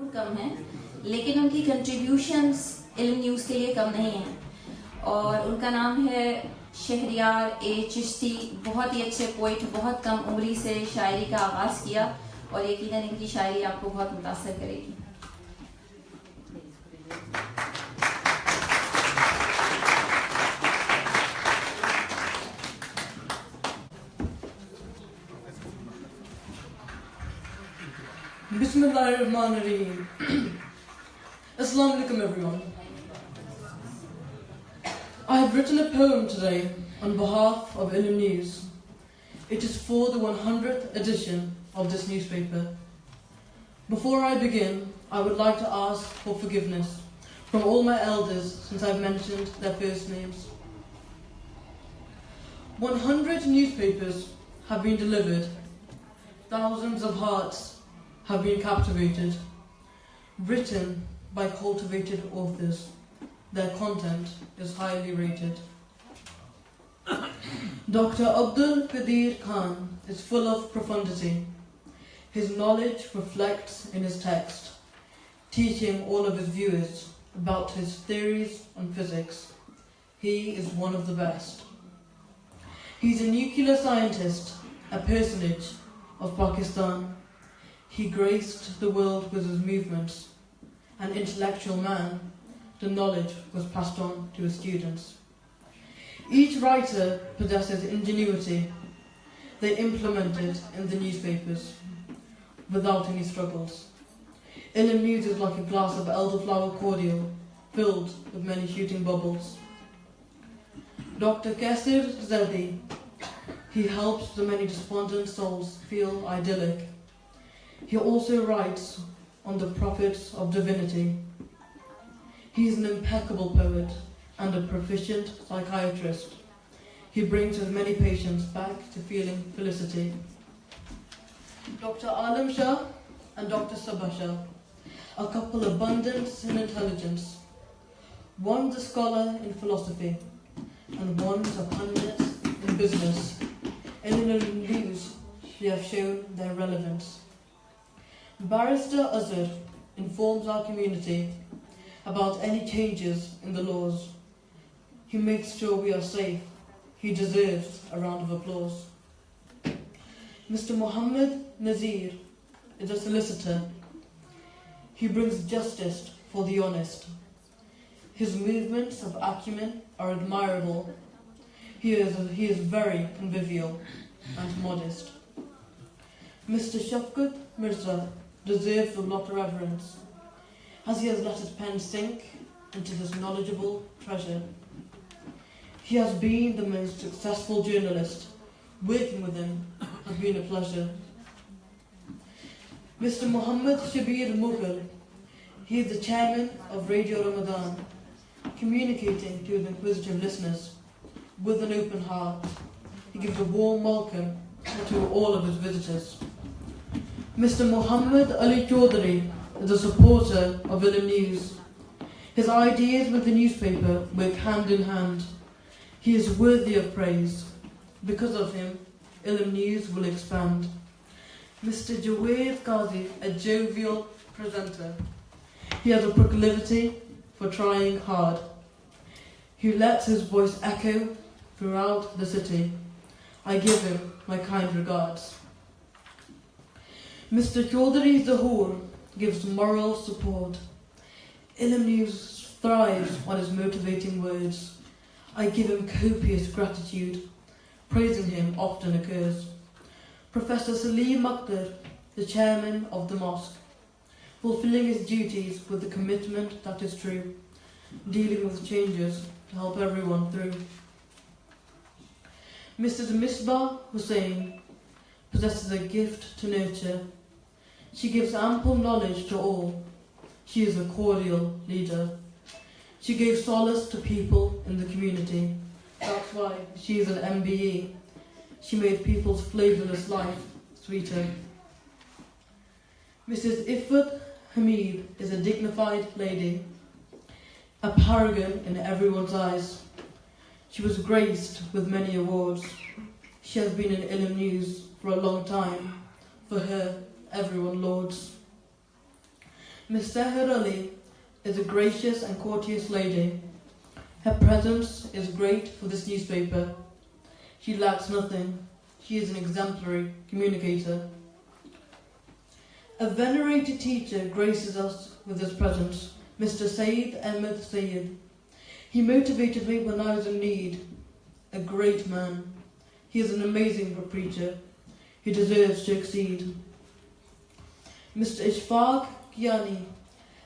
बहुत कम हैं, लेकिन उनकी कंट्रीब्यूशंस इल्म न्यूज़ के लिए कम नहीं हैं। और उनका नाम है शहरियार चिश्ती। बहुत ही अच्छे पोइट, बहुत कम उम्री से शायरी का आगाज़ किया और यकीनन इनकी शायरी आपको बहुत मुतासर करेगी। Bismillahirrahmanirrahim. Assalamu alaikum everyone. I have written a poem today on behalf of Ilmnews. It is for the 100th edition of this newspaper. Before I begin, I would like to ask for forgiveness from all my elders since I've mentioned their first names. 100 newspapers have been delivered. Thousands of hearts have been captivated, written by cultivated authors. Their content is highly rated. Dr. Abdul Qadir Khan is full of profundity. His knowledge reflects in his text, teaching all of his viewers about his theories on physics. He is one of the best. He's a nuclear scientist, a personage of Pakistan. He graced the world with his movements. An intellectual man, the knowledge was passed on to his students. Each writer possesses ingenuity. They implement it in the newspapers without any struggles. Ilmnews is like a glass of elderflower cordial filled with many shooting bubbles. Dr. Kassir Zedi, he helps the many despondent souls feel idyllic. He also writes on the prophets of divinity. He is an impeccable poet and a proficient psychiatrist. He brings his many patients back to feeling felicity. Dr. Alam Shah and Dr. Sabah Shah, a couple abundant in intelligence. One's a scholar in philosophy and one's a pundit in business. In the news, they have shown their relevance. Barrister Azhar informs our community about any changes in the laws. He makes sure we are safe. He deserves a round of applause. Mr. Muhammad Nazir is a solicitor. He brings justice for the honest. His movements of acumen are admirable. He is very convivial and modest. Mr. Shafqat Mirza deserves a lot of reverence, as he has let his pen sink into this knowledgeable treasure. He has been the most successful journalist. Working with him has been a pleasure. Mr. Muhammad Shabir Mughal, he is the chairman of Radio Ramadan, communicating to his inquisitive listeners with an open heart. He gives a warm welcome to all of his visitors. Mr. Muhammad Ali Chaudhary is a supporter of Ilmnews. His ideas with the newspaper work hand in hand. He is worthy of praise. Because of him, Ilmnews will expand. Mr. Jawed Qazi, a jovial presenter. He has a proclivity for trying hard. He lets his voice echo throughout the city. I give him my kind regards. Mr. Chaudhary Zahoor gives moral support. Ilmnews thrives on his motivating words. I give him copious gratitude. Praising him often occurs. Professor Salim Akhtar, the chairman of the mosque, fulfilling his duties with the commitment that is true, dealing with changes to help everyone through. Mrs. Misbah Hussain possesses a gift to nurture. She gives ample knowledge to all. She is a cordial leader. She gave solace to people in the community. That's why she is an MBE. She made people's flavourless life sweeter. Mrs. Ifat Hamid is a dignified lady, a paragon in everyone's eyes. She was graced with many awards. She has been in Ilmnews for a long time. For her, everyone lauds. Miss Seher Ali is a gracious and courteous lady. Her presence is great for this newspaper. She lacks nothing. She is an exemplary communicator. A venerated teacher graces us with his presence, Mr. Saeed Ahmed Sayed. He motivated me when I was in need. A great man. He is an amazing preacher. He deserves to exceed. Mr. Ishfaq Kiani,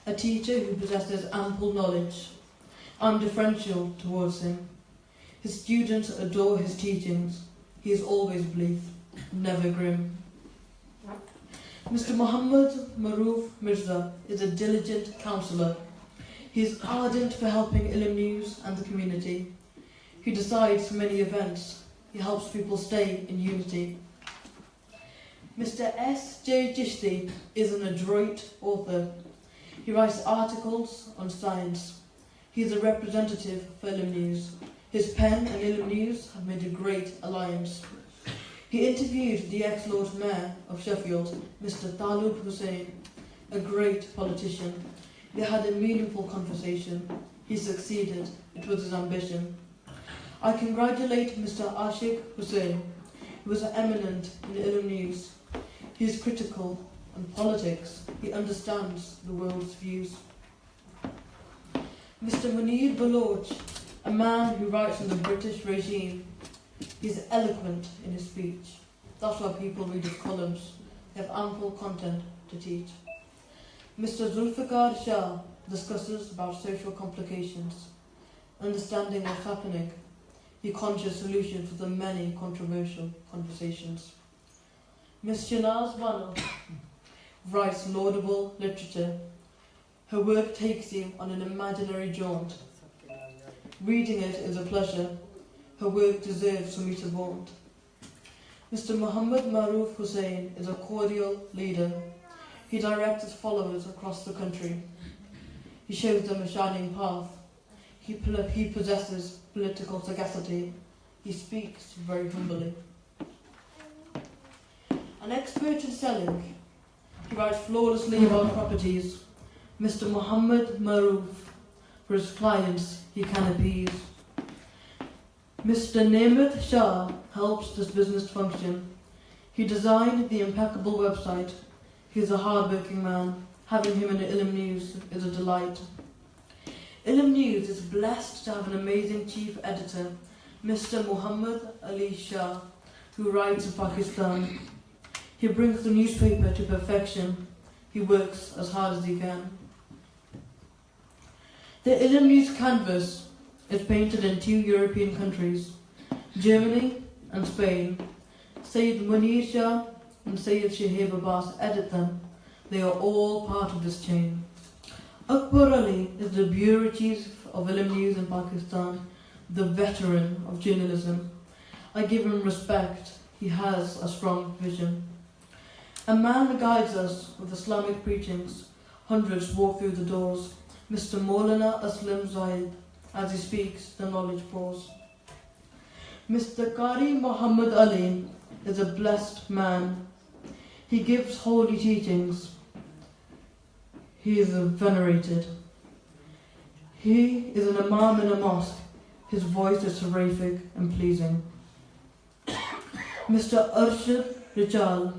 a teacher who possesses ample knowledge. I'm deferential towards him. His students adore his teachings. He is always blithe, never grim. Mr. Muhammad Maroof Mirza is a diligent counsellor. He is ardent for helping Ilmnews and the community. He decides many events. He helps people stay in unity. Mr. S.J. Chishty is an adroit author. He writes articles on science. He is a representative for Ilmnews. His pen and Ilmnews have made a great alliance. He interviewed the ex-Lord Mayor of Sheffield, Mr. Talib Hussain, a great politician. They had a meaningful conversation. He succeeded. It was his ambition. I congratulate Mr. Ashik Hussain, who was eminent in Ilmnews. He is critical on politics. He understands the world's views. Mr. Munir Baloch, a man who writes on the British regime. He's eloquent in his speech. That's why people read his columns. They have ample content to teach. Mr. Zulfikar Shah discusses about social complications, understanding what's happening. He conjures solutions for the many controversial conversations. Miss Shanaz Bano writes laudable literature. Her work takes you on an imaginary jaunt. Reading it is a pleasure. Her work deserves for me to vaunt. Mr. Muhammad Maroof Hussain is a cordial leader. He directs his followers across the country. He shows them a shining path. He possesses political sagacity. He speaks very humbly. An expert in selling, he writes flawlessly about properties. Mr. Muhammad Maroof, for his clients, he can appease. Mr. Nemeth Shah helps this business function. He designed the impeccable website. He is a hard-working man. Having him in Ilmnews is a delight. Ilmnews is blessed to have an amazing chief editor, Mr. Muhammad Ali Shah, who writes in Pakistan. He brings the newspaper to perfection. He works as hard as he can. The Ilmnews canvas is painted in 2 European countries, Germany and Spain. Sayyid Munir Shah and Sayyid Shahib Abbas edit them. They are all part of this chain. Akbar Ali is the bureau chief of Ilmnews in Pakistan, the veteran of journalism. I give him respect. He has a strong vision. A man guides us with Islamic preachings. Hundreds walk through the doors. Mr. Maulana Aslam Zahid. As he speaks, the knowledge pours. Mr. Qari Muhammad Ali is a blessed man. He gives holy teachings. He is venerated. He is an imam in a mosque. His voice is seraphic and pleasing. Mr. Arshad Rijal.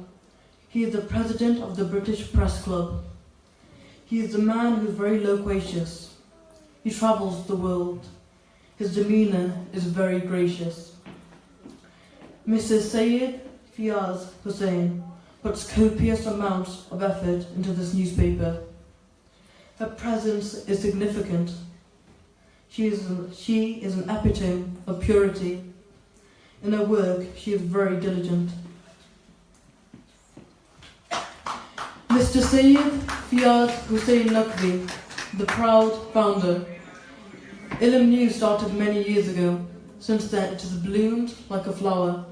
He is the president of the British Press Club. He is a man who is very loquacious. He travels the world. His demeanour is very gracious. Mrs. Sayyid Fiaz Hussain puts copious amounts of effort into this newspaper. Her presence is significant. She is an epitome of purity. In her work, she is very diligent. Mr. Sayyid Fiaz Hussain Naqvi, the proud founder. Ilmnews started many years ago. Since then, it has bloomed like a flower.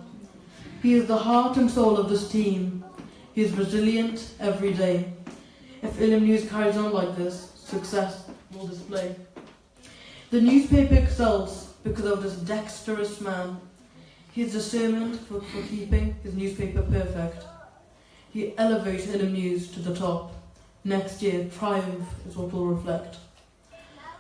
He is the heart and soul of this team. He is resilient every day. If Ilmnews carries on like this, success will display. The newspaper excels because of this dexterous man. He is determined for keeping his newspaper perfect. He elevates Ilmnews to the top. Next year, triumph is what will reflect.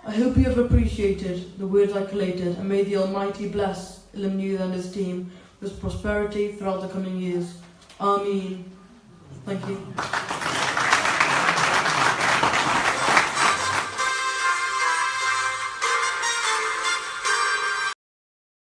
I hope you have appreciated the words I collated, and may the Almighty bless Ilmnews and his team with prosperity throughout the coming years. Ameen. Thank you.